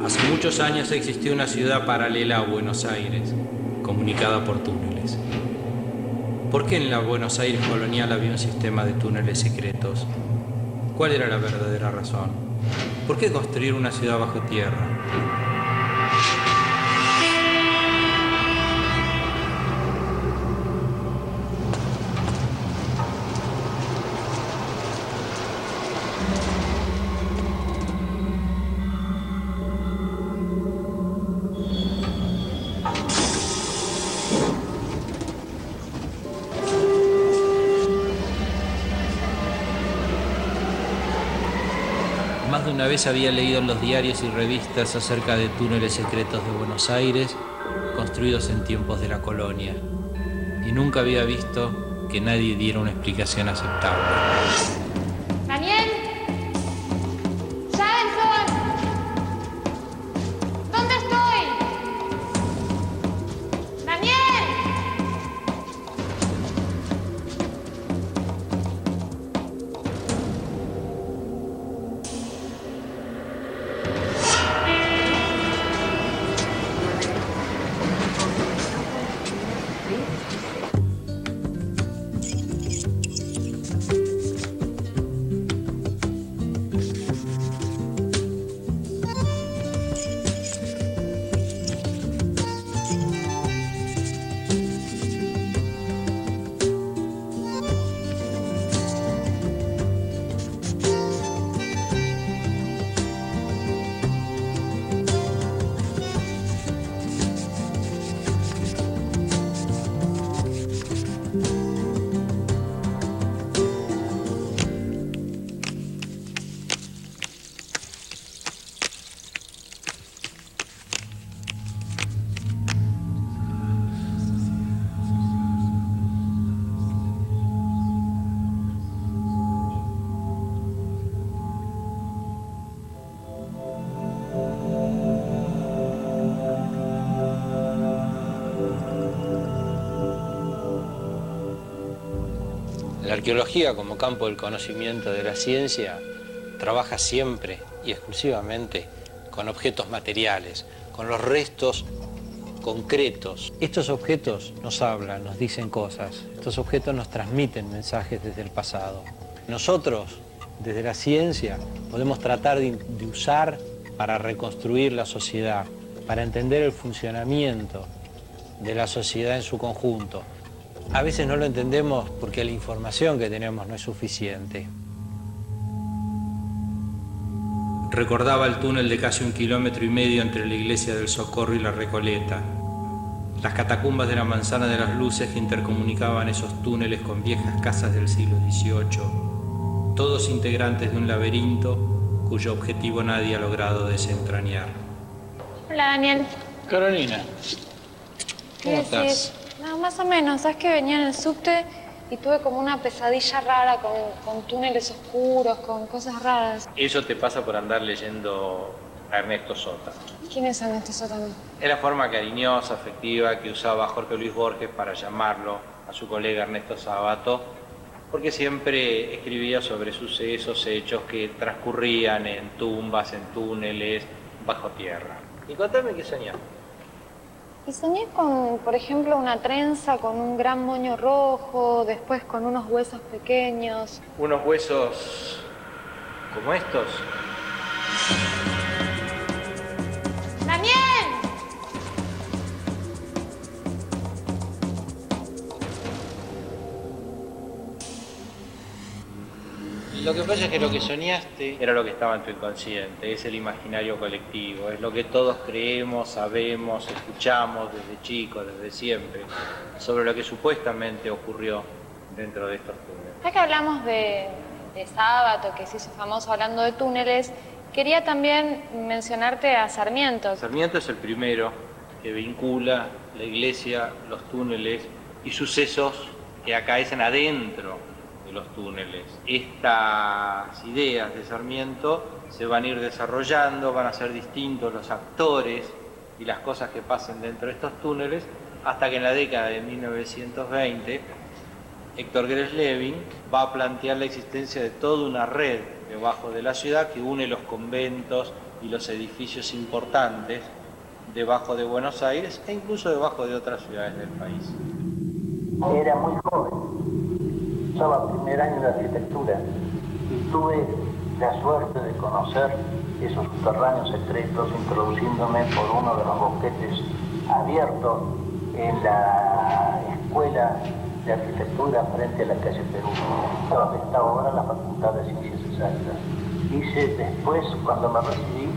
Hace muchos años existió una ciudad paralela a Buenos Aires, comunicada por túneles. ¿Por qué en la Buenos Aires colonial había un sistema de túneles secretos? ¿Cuál era la verdadera razón? ¿Por qué construir una ciudad bajo tierra? Más de una vez había leído en los diarios y revistas acerca de túneles secretos de Buenos Aires construidos en tiempos de la colonia, y nunca había visto que nadie diera una explicación aceptable. ¡Daniel! ¡Jason! ¿Dónde estoy? ¡Daniel! La arqueología, como campo del conocimiento de la ciencia, trabaja siempre y exclusivamente con objetos materiales, con los restos concretos. Estos objetos nos hablan, nos dicen cosas. Estos objetos nos transmiten mensajes desde el pasado. Nosotros, desde la ciencia, podemos tratar de usar para reconstruir la sociedad, para entender el funcionamiento de la sociedad en su conjunto. A veces no lo entendemos porque la información que tenemos no es suficiente. Recordaba el túnel de casi 1,5 kilómetros entre la iglesia del Socorro y la Recoleta. Las catacumbas de la Manzana de las Luces que intercomunicaban esos túneles con viejas casas del siglo XVIII. Todos integrantes de un laberinto cuyo objetivo nadie ha logrado desentrañar. Hola, Daniel. Carolina, ¿cómo estás? No, más o menos. Sabes que venía en el subte y tuve como una pesadilla rara con túneles oscuros, con cosas raras. Eso te pasa por andar leyendo a Ernesto Sota. ¿Quién es Ernesto Sota? Es la forma cariñosa, afectiva que usaba Jorge Luis Borges para llamarlo a su colega Ernesto Sabato, porque siempre escribía sobre sucesos, hechos que transcurrían en tumbas, en túneles, bajo tierra. Y contame qué soñaste. Y soñé con, por ejemplo, una trenza con un gran moño rojo, después con unos huesos pequeños. Unos huesos como estos. ¡Daniel! Lo que pasa es que lo que soñaste era lo que estaba en tu inconsciente, es el imaginario colectivo, es lo que todos creemos, sabemos, escuchamos desde chicos, desde siempre, sobre lo que supuestamente ocurrió dentro de estos túneles. Ya que hablamos de Sábato, que se hizo famoso hablando de túneles, quería también mencionarte a Sarmiento. Sarmiento es el primero que vincula la iglesia, los túneles y sucesos que acaecen adentro de los túneles. Estas ideas de Sarmiento se van a ir desarrollando, van a ser distintos los actores y las cosas que pasen dentro de estos túneles, hasta que en la década de 1920 Héctor Gress-Levin va a plantear la existencia de toda una red debajo de la ciudad que une los conventos y los edificios importantes debajo de Buenos Aires e incluso debajo de otras ciudades del país. Era muy joven, estaba primer año de arquitectura y tuve la suerte de conocer esos subterráneos secretos introduciéndome por uno de los boquetes abiertos en la escuela de arquitectura frente a la calle Perú, donde está ahora la Facultad de Ciencias Exactas. Hice después, cuando me recibí,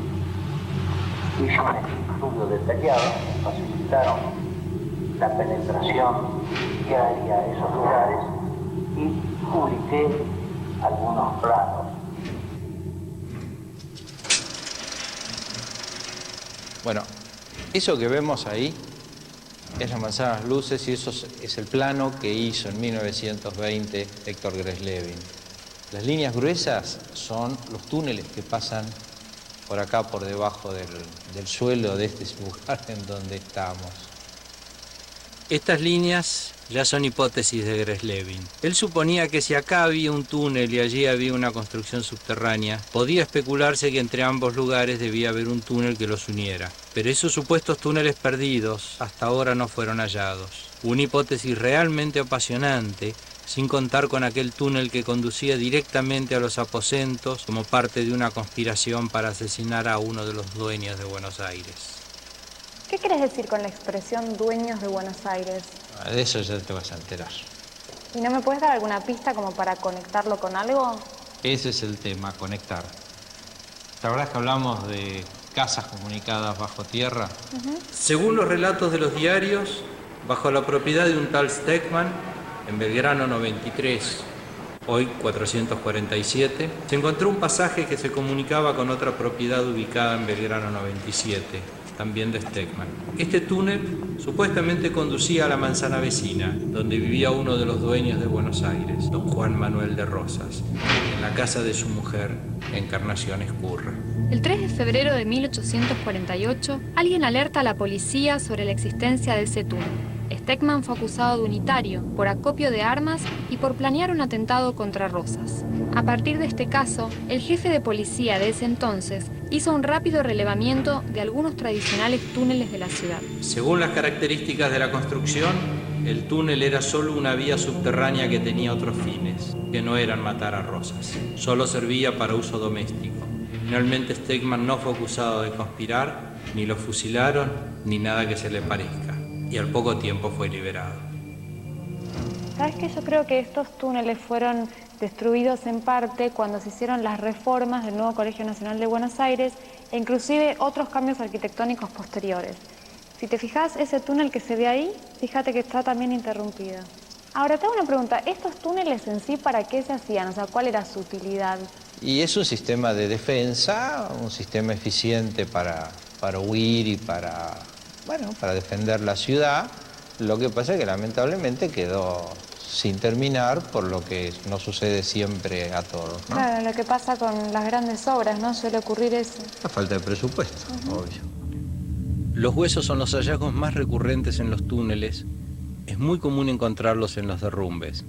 hice un estudio detallado, me facilitaron la penetración diaria a esos lugares y publiqué algunos planos. Bueno, eso que vemos ahí es la manzana de las luces y eso es el plano que hizo en 1920 Héctor Gresslevin. Las líneas gruesas son los túneles que pasan por acá, por debajo del suelo de este lugar en donde estamos. Estas líneas ya son hipótesis de Gresslevin. Él suponía que si acá había un túnel y allí había una construcción subterránea, podía especularse que entre ambos lugares debía haber un túnel que los uniera. Pero esos supuestos túneles perdidos hasta ahora no fueron hallados. Una hipótesis realmente apasionante, sin contar con aquel túnel que conducía directamente a los aposentos como parte de una conspiración para asesinar a uno de los dueños de Buenos Aires. ¿Qué querés decir con la expresión dueños de Buenos Aires? De eso ya te vas a enterar. ¿Y no me puedes dar alguna pista como para conectarlo con algo? Ese es el tema, conectar. La verdad es que hablamos de casas comunicadas bajo tierra. Según los relatos de los diarios, bajo la propiedad de un tal Stegmann, en Belgrano 93, hoy 447, se encontró un pasaje que se comunicaba con otra propiedad ubicada en Belgrano 97, también de Stegmann. Este túnel supuestamente conducía a la manzana vecina, donde vivía uno de los dueños de Buenos Aires, don Juan Manuel de Rosas, en la casa de su mujer, Encarnación Escurra. El 3 de febrero de 1848, alguien alerta a la policía sobre la existencia de ese túnel. Stegmann fue acusado de unitario, por acopio de armas y por planear un atentado contra Rosas. A partir de este caso, el jefe de policía de ese entonces hizo un rápido relevamiento de algunos tradicionales túneles de la ciudad. Según las características de la construcción, el túnel era solo una vía subterránea que tenía otros fines, que no eran matar a Rosas. Solo servía para uso doméstico. Finalmente Stegmann no fue acusado de conspirar, ni lo fusilaron, ni nada que se le parezca. Y al poco tiempo fue liberado. ¿Sabes qué? Yo creo que estos túneles fueron destruidos en parte cuando se hicieron las reformas del nuevo Colegio Nacional de Buenos Aires e inclusive otros cambios arquitectónicos posteriores. Si te fijas, ese túnel que se ve ahí, fíjate que está también interrumpido. Ahora, te hago una pregunta. ¿Estos túneles en sí para qué se hacían? O sea, ¿cuál era su utilidad? Y es un sistema de defensa, un sistema eficiente para huir y para defender la ciudad. Lo que pasa es que lamentablemente quedó sin terminar, por lo que no sucede siempre a todos, ¿no? Claro, lo que pasa con las grandes obras, ¿no? Suele ocurrir eso. La falta de presupuesto, obvio. Los huesos son los hallazgos más recurrentes en los túneles. Es muy común encontrarlos en los derrumbes.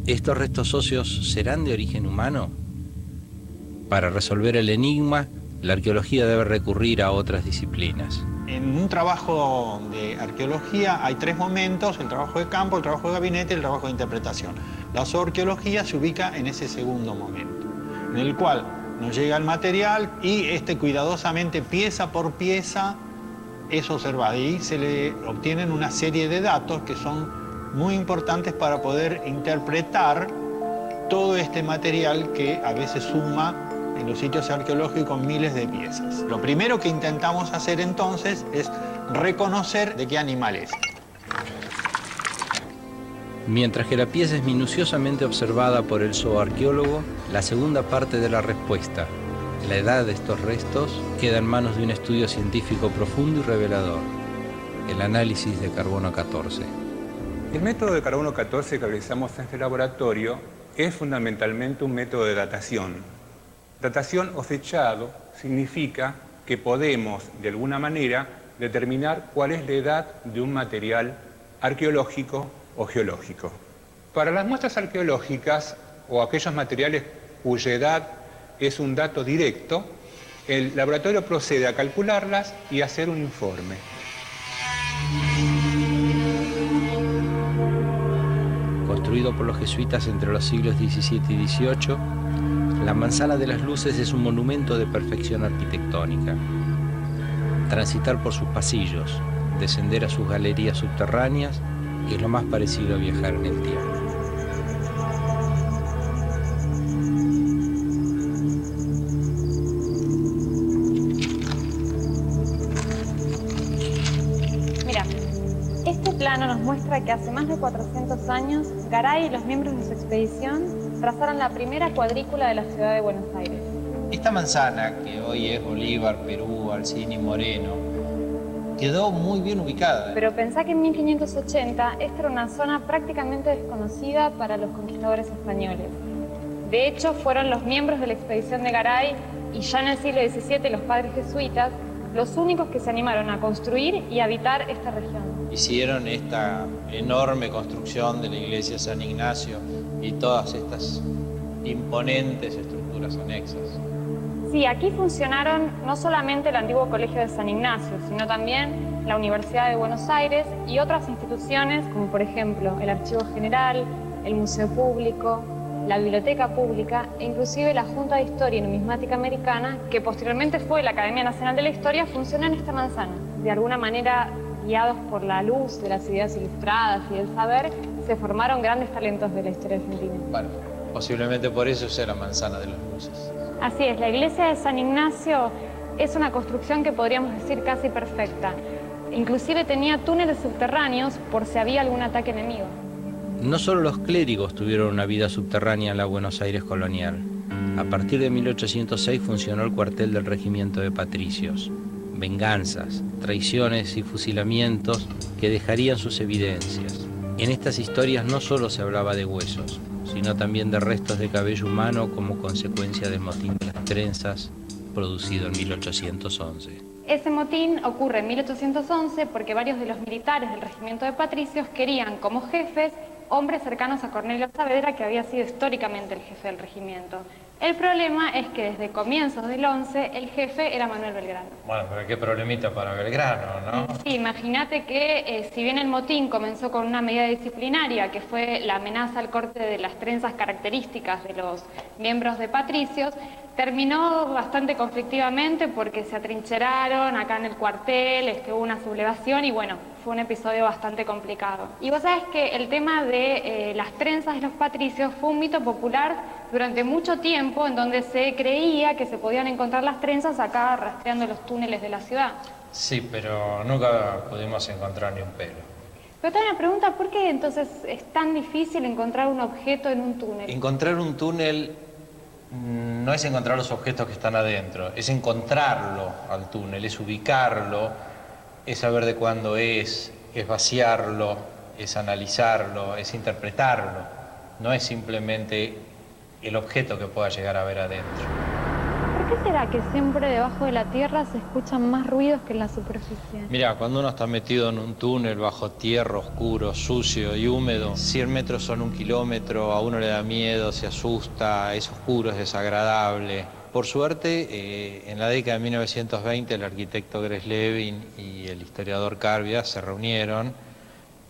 ¿Estos restos óseos serán de origen humano? Para resolver el enigma, la arqueología debe recurrir a otras disciplinas. En un trabajo de arqueología hay tres momentos: el trabajo de campo, el trabajo de gabinete y el trabajo de interpretación. La zooarqueología se ubica en ese segundo momento, en el cual nos llega el material y cuidadosamente, pieza por pieza, es observado y se le obtienen una serie de datos que son muy importantes para poder interpretar todo este material que a veces suma en los sitios arqueológicos miles de piezas. Lo primero que intentamos hacer entonces es reconocer de qué animal es. Mientras que la pieza es minuciosamente observada por el zooarqueólogo, la segunda parte de la respuesta, la edad de estos restos, queda en manos de un estudio científico profundo y revelador, el análisis de carbono 14. El método de carbono 14 que realizamos en este laboratorio es fundamentalmente un método de datación. Datación o fechado significa que podemos, de alguna manera, determinar cuál es la edad de un material arqueológico o geológico. Para las muestras arqueológicas o aquellos materiales cuya edad es un dato directo, El laboratorio procede a calcularlas y a hacer un informe. Construido por los jesuitas entre los siglos XVII y XVIII, la Manzana de las Luces es un monumento de perfección arquitectónica. Transitar por sus pasillos, descender a sus galerías subterráneas, es lo más parecido a viajar en el tiempo. Este plano nos muestra que hace más de 400 años, Garay y los miembros de su expedición trazaron la primera cuadrícula de la ciudad de Buenos Aires. Esta manzana, que hoy es Bolívar, Perú, Alsina y Moreno, quedó muy bien ubicada. Pero pensá que en 1580 esta era una zona prácticamente desconocida para los conquistadores españoles. De hecho, fueron los miembros de la expedición de Garay y ya en el siglo XVII los padres jesuitas los únicos que se animaron a construir y habitar esta región. Hicieron esta enorme construcción de la iglesia de San Ignacio y todas estas imponentes estructuras anexas. Sí, aquí funcionaron no solamente el antiguo colegio de San Ignacio, sino también la Universidad de Buenos Aires y otras instituciones como por ejemplo el Archivo General, el Museo Público, la Biblioteca Pública e inclusive la Junta de Historia y Numismática Americana, que posteriormente fue la Academia Nacional de la Historia, funcionó en esta manzana. De alguna manera, guiados por la luz de las ideas ilustradas y del saber, se formaron grandes talentos de la historia argentina. Bueno, posiblemente por eso sea la Manzana de las Luces. Así es, la iglesia de San Ignacio es una construcción que podríamos decir casi perfecta. Inclusive tenía túneles subterráneos por si había algún ataque enemigo. No solo los clérigos tuvieron una vida subterránea en la Buenos Aires colonial. A partir de 1806 funcionó el cuartel del Regimiento de Patricios. Venganzas, traiciones y fusilamientos que dejarían sus evidencias. En estas historias no solo se hablaba de huesos, sino también de restos de cabello humano como consecuencia del motín de las trenzas producido en 1811. Ese motín ocurre en 1811 porque varios de los militares del Regimiento de Patricios querían como jefes hombres cercanos a Cornelio Saavedra, que había sido históricamente el jefe del regimiento. El problema es que desde comienzos del 11 el jefe era Manuel Belgrano. Bueno, pero qué problemita para Belgrano, ¿no? Sí, imagínate que si bien el motín comenzó con una medida disciplinaria, que fue la amenaza al corte de las trenzas características de los miembros de Patricios, terminó bastante conflictivamente porque se atrincheraron acá en el cuartel, hubo una sublevación y bueno, fue un episodio bastante complicado. Y vos sabés que el tema de las trenzas de los patricios fue un mito popular durante mucho tiempo en donde se creía que se podían encontrar las trenzas acá rastreando los túneles de la ciudad. Sí, pero nunca pudimos encontrar ni un pelo. Pero te hago una pregunta, ¿por qué entonces es tan difícil encontrar un objeto en un túnel? Encontrar un túnel no es encontrar los objetos que están adentro, es encontrarlo al túnel, es ubicarlo, es saber de cuándo es vaciarlo, es analizarlo, es interpretarlo. No es simplemente el objeto que pueda llegar a ver adentro. ¿Por qué será que siempre debajo de la tierra se escuchan más ruidos que en la superficie? Mira, cuando uno está metido en un túnel bajo tierra, oscuro, sucio y húmedo, 100 metros son 1 kilómetro, a uno le da miedo, se asusta, es oscuro, es desagradable. Por suerte, en la década de 1920 el arquitecto Greslevin y el historiador Carbia se reunieron,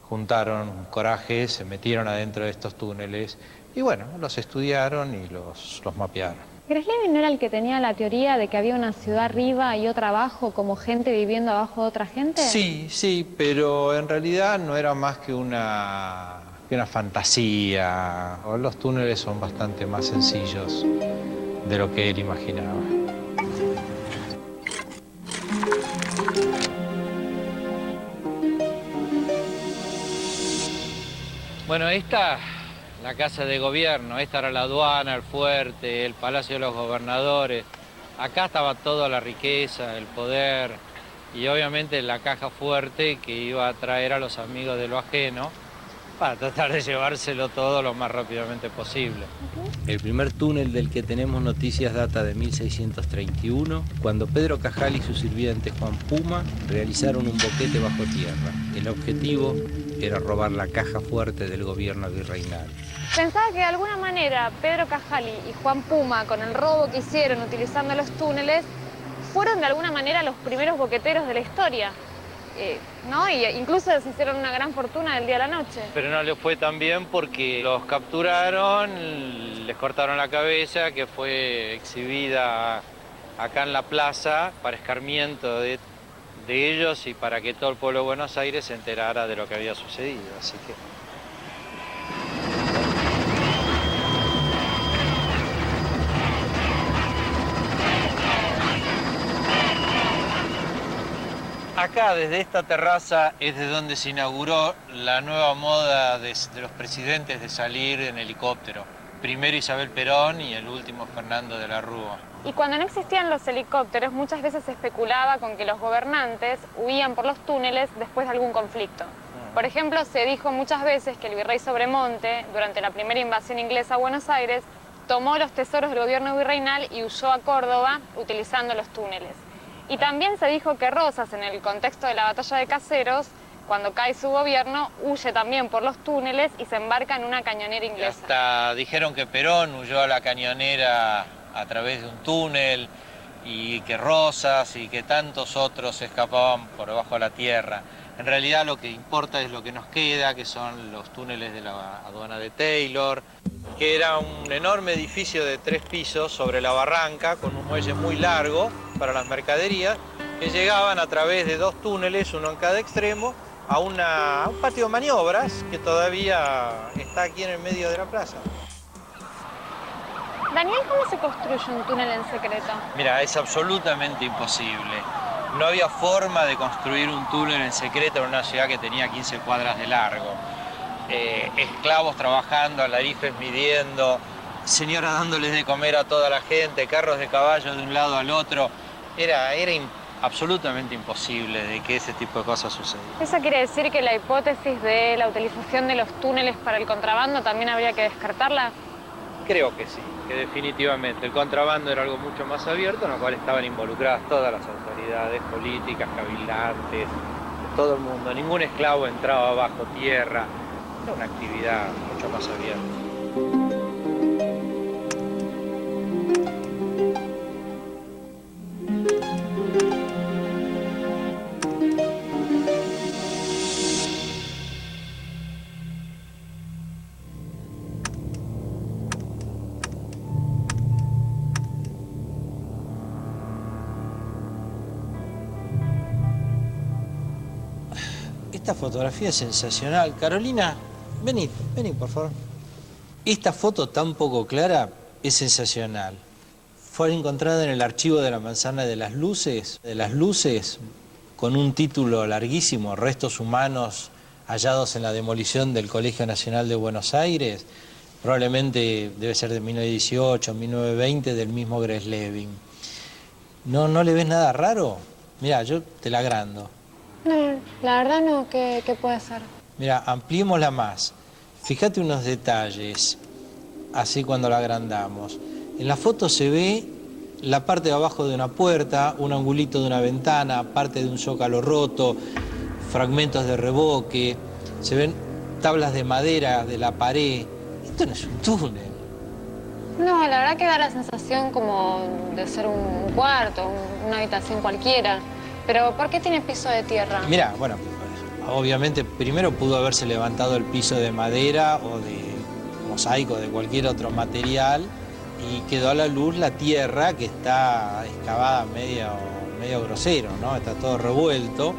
juntaron coraje, se metieron adentro de estos túneles y bueno, los estudiaron y los mapearon. ¿Greslevin no era el que tenía la teoría de que había una ciudad arriba y otra abajo, como gente viviendo abajo de otra gente? Sí, pero en realidad no era más que una fantasía. Los túneles son bastante más sencillos de lo que él imaginaba. Bueno, esta... la casa de gobierno, esta era la aduana, el fuerte, el palacio de los gobernadores. Acá estaba toda la riqueza, el poder y obviamente la caja fuerte que iba a traer a los amigos de lo ajeno para tratar de llevárselo todo lo más rápidamente posible. El primer túnel del que tenemos noticias data de 1631, cuando Pedro Cajal y su sirviente Juan Puma realizaron un boquete bajo tierra. El objetivo era robar la caja fuerte del gobierno virreinal. Pensaba que de alguna manera Pedro Cajal y Juan Puma, con el robo que hicieron utilizando los túneles, fueron de alguna manera los primeros boqueteros de la historia, ¿no? Y incluso se hicieron una gran fortuna del día a la noche. Pero no les fue tan bien porque los capturaron, les cortaron la cabeza, que fue exhibida acá en la plaza para escarmiento de ellos y para que todo el pueblo de Buenos Aires se enterara de lo que había sucedido. Así que... Acá, desde esta terraza, es de donde se inauguró la nueva moda de los presidentes de salir en helicóptero. Primero Isabel Perón y el último Fernando de la Rúa. Y cuando no existían los helicópteros, muchas veces se especulaba con que los gobernantes huían por los túneles después de algún conflicto. Por ejemplo, se dijo muchas veces que el virrey Sobremonte, durante la primera invasión inglesa a Buenos Aires, tomó los tesoros del gobierno virreinal y huyó a Córdoba utilizando los túneles. Y también se dijo que Rosas, en el contexto de la batalla de Caseros, cuando cae su gobierno, huye también por los túneles y se embarca en una cañonera inglesa. Hasta dijeron que Perón huyó a la cañonera a través de un túnel y que Rosas y que tantos otros escapaban por debajo de la tierra. En realidad lo que importa es lo que nos queda, que son los túneles de la aduana de Taylor, que era un enorme edificio de 3 pisos sobre la barranca con un muelle muy largo para las mercaderías que llegaban a través de 2 túneles, uno en cada extremo, a un patio de maniobras que todavía está aquí en el medio de la plaza. Daniel, ¿cómo se construye un túnel en secreto? Mira, es absolutamente imposible. No había forma de construir un túnel en secreto en una ciudad que tenía 15 cuadras de largo. Esclavos trabajando, alarifes midiendo, señoras dándoles de comer a toda la gente, carros de caballo de un lado al otro. Era absolutamente imposible de que ese tipo de cosas sucedieran. ¿Eso quiere decir que la hipótesis de la utilización de los túneles para el contrabando también habría que descartarla? Creo que sí, que definitivamente. El contrabando era algo mucho más abierto, en lo cual estaban involucradas todas las autoridades políticas, cabildantes, todo el mundo. Ningún esclavo entraba bajo tierra. Era una actividad mucho más abierta. Esta fotografía es sensacional. Carolina, vení por favor. Esta foto tan poco clara es sensacional. Fue encontrada en el archivo de la Manzana de las Luces, con un título larguísimo, Restos humanos hallados en la demolición del Colegio Nacional de Buenos Aires. Probablemente debe ser de 1918, 1920, del mismo Greslevin. ¿No le ves nada raro? Mirá, yo te la agrando. No, la verdad no. ¿Qué puede ser? Mira, ampliémosla más. Fíjate unos detalles, así cuando la agrandamos. En la foto se ve la parte de abajo de una puerta, un angulito de una ventana, parte de un zócalo roto, fragmentos de revoque, se ven tablas de madera de la pared. Esto no es un túnel. No, la verdad que da la sensación como de ser un cuarto, una habitación cualquiera. Pero ¿por qué tiene piso de tierra? Mira, bueno, obviamente primero pudo haberse levantado el piso de madera o de mosaico, de cualquier otro material, y quedó a la luz la tierra que está excavada medio grosero, ¿no? Está todo revuelto,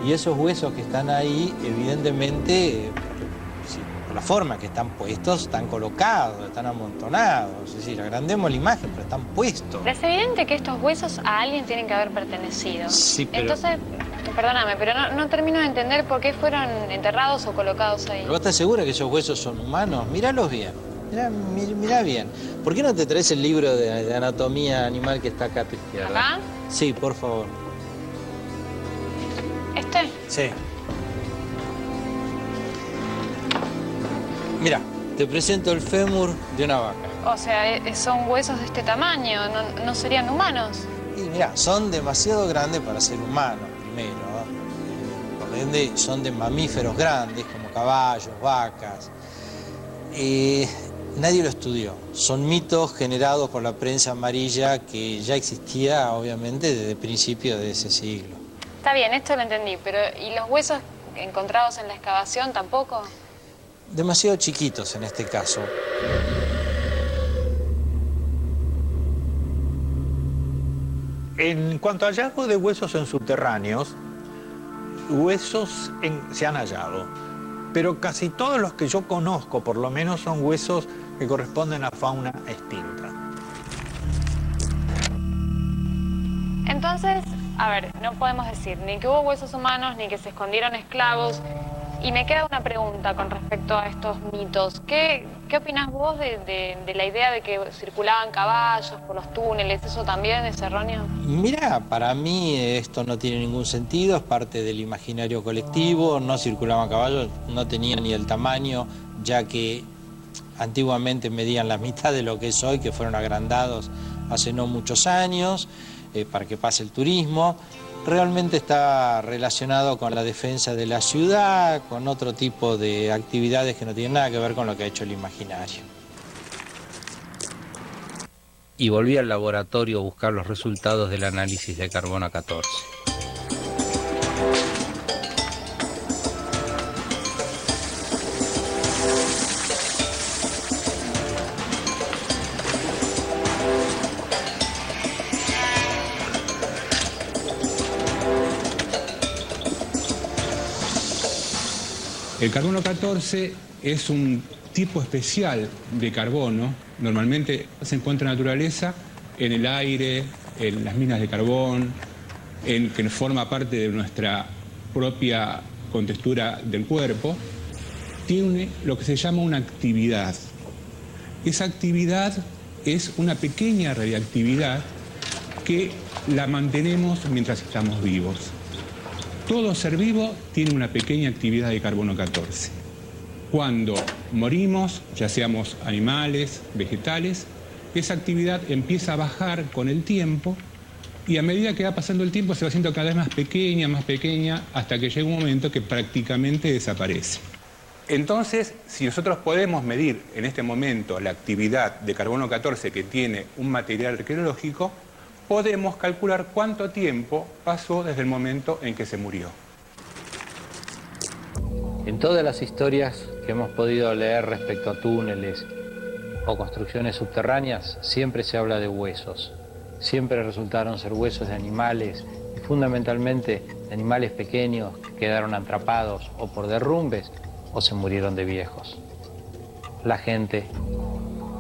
y esos huesos que están ahí, evidentemente, por la forma que están puestos, están colocados, están amontonados. Es decir, agrandemos la imagen, pero están puestos. Es evidente que estos huesos a alguien tienen que haber pertenecido. Sí, pero... Entonces, perdóname, pero no termino de entender por qué fueron enterrados o colocados ahí. ¿Pero vos estás segura que esos huesos son humanos? Míralos bien. Mirá bien. ¿Por qué no te traes el libro de anatomía animal que está acá a tu izquierda? ¿Acá? Sí, por favor. ¿Este? Sí. Mira, te presento el fémur de una vaca. O sea, son huesos de este tamaño, no serían humanos. Y mira, son demasiado grandes para ser humanos, primero. Por ende, son de mamíferos grandes, como caballos, vacas. Nadie lo estudió. Son mitos generados por la prensa amarilla que ya existía, obviamente, desde el principio de ese siglo. Está bien, esto lo entendí, pero ¿y los huesos encontrados en la excavación tampoco? Demasiado chiquitos en este caso. En cuanto a hallazgos de huesos en subterráneos, huesos se han hallado, pero casi todos los que yo conozco, por lo menos, son huesos que corresponden a fauna extinta. Entonces, a ver, no podemos decir ni que hubo huesos humanos ni que se escondieron esclavos. Y me queda una pregunta con respecto a estos mitos. ¿Qué opinás vos de la idea de que circulaban caballos por los túneles? ¿Eso también es erróneo? Mira, para mí esto no tiene ningún sentido, es parte del imaginario colectivo, no circulaban caballos, no tenían ni el tamaño, ya que antiguamente medían la mitad de lo que es hoy, que fueron agrandados hace no muchos años, para que pase el turismo. Realmente está relacionado con la defensa de la ciudad, con otro tipo de actividades que no tienen nada que ver con lo que ha hecho el imaginario. Y volví al laboratorio a buscar los resultados del análisis de carbono 14. El carbono 14 es un tipo especial de carbono. Normalmente se encuentra en la naturaleza, en el aire, en las minas de carbón, que forma parte de nuestra propia contextura del cuerpo. Tiene lo que se llama una actividad. Esa actividad es una pequeña radiactividad que la mantenemos mientras estamos vivos. Todo ser vivo tiene una pequeña actividad de carbono 14. Cuando morimos, ya seamos animales, vegetales, esa actividad empieza a bajar con el tiempo y a medida que va pasando el tiempo se va haciendo cada vez más pequeña, hasta que llega un momento que prácticamente desaparece. Entonces, si nosotros podemos medir en este momento la actividad de carbono 14 que tiene un material arqueológico, podemos calcular cuánto tiempo pasó desde el momento en que se murió. En todas las historias que hemos podido leer respecto a túneles o construcciones subterráneas, siempre se habla de huesos. Siempre resultaron ser huesos de animales, y fundamentalmente de animales pequeños que quedaron atrapados o por derrumbes o se murieron de viejos. La gente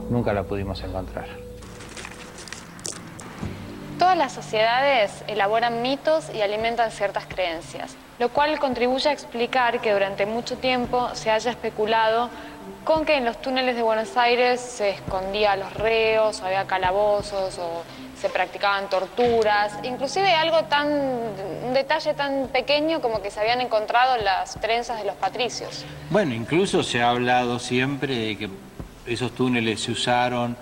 nunca la pudimos encontrar. Todas las sociedades elaboran mitos y alimentan ciertas creencias, lo cual contribuye a explicar que durante mucho tiempo se haya especulado con que en los túneles de Buenos Aires se escondía a los reos, o había calabozos, o se practicaban torturas, inclusive un detalle tan pequeño como que se habían encontrado las trenzas de los patricios. Bueno, incluso se ha hablado siempre de que esos túneles se usaron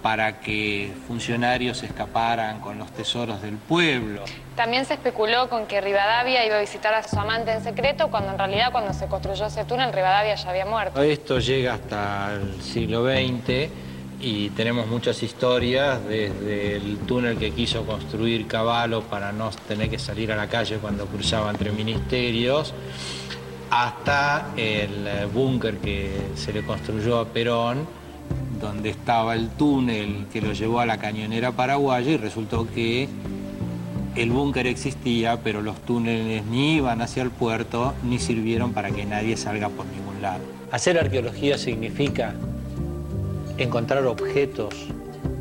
para que funcionarios escaparan con los tesoros del pueblo. También se especuló con que Rivadavia iba a visitar a su amante en secreto, cuando en realidad cuando se construyó ese túnel Rivadavia ya había muerto. Esto llega hasta el siglo XX y tenemos muchas historias, desde el túnel que quiso construir Cavallo para no tener que salir a la calle cuando cruzaba entre ministerios, hasta el búnker que se le construyó a Perón, donde estaba el túnel que lo llevó a la cañonera paraguaya, y resultó que el búnker existía, pero los túneles ni iban hacia el puerto ni sirvieron para que nadie salga por ningún lado. Hacer arqueología significa encontrar objetos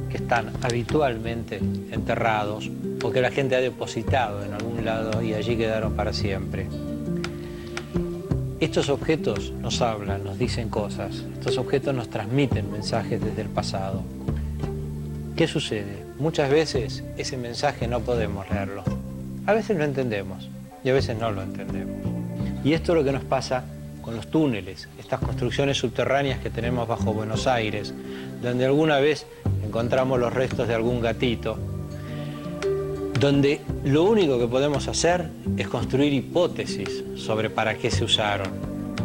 que están habitualmente enterrados o que la gente ha depositado en algún lado y allí quedaron para siempre. Estos objetos nos hablan, nos dicen cosas. Estos objetos nos transmiten mensajes desde el pasado. ¿Qué sucede? Muchas veces ese mensaje no podemos leerlo. A veces lo entendemos y a veces no lo entendemos. Y esto es lo que nos pasa con los túneles, estas construcciones subterráneas que tenemos bajo Buenos Aires, donde alguna vez encontramos los restos de algún gatito, donde lo único que podemos hacer es construir hipótesis sobre para qué se usaron,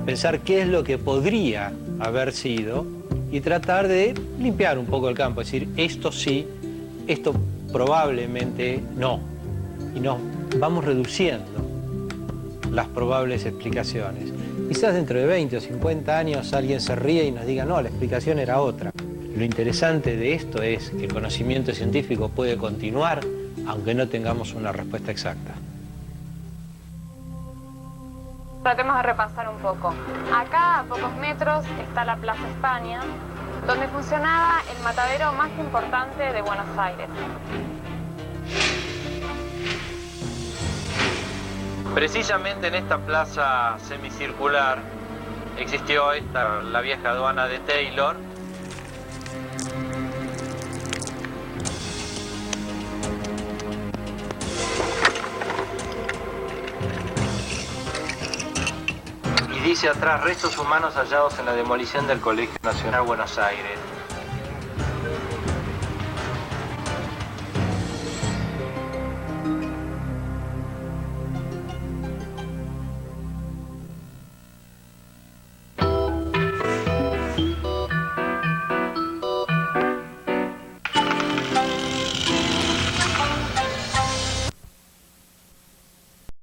pensar qué es lo que podría haber sido y tratar de limpiar un poco el campo, es decir, esto sí, esto probablemente no. Y nos vamos reduciendo las probables explicaciones. Quizás dentro de 20 o 50 años alguien se ríe y nos diga, no, la explicación era otra. Lo interesante de esto es que el conocimiento científico puede continuar aunque no tengamos una respuesta exacta. Tratemos de repasar un poco. Acá, a pocos metros, está la Plaza España, donde funcionaba el matadero más importante de Buenos Aires. Precisamente en esta plaza semicircular existió la vieja aduana de Taylor. Y dice atrás, restos humanos hallados en la demolición del Colegio Nacional Buenos Aires.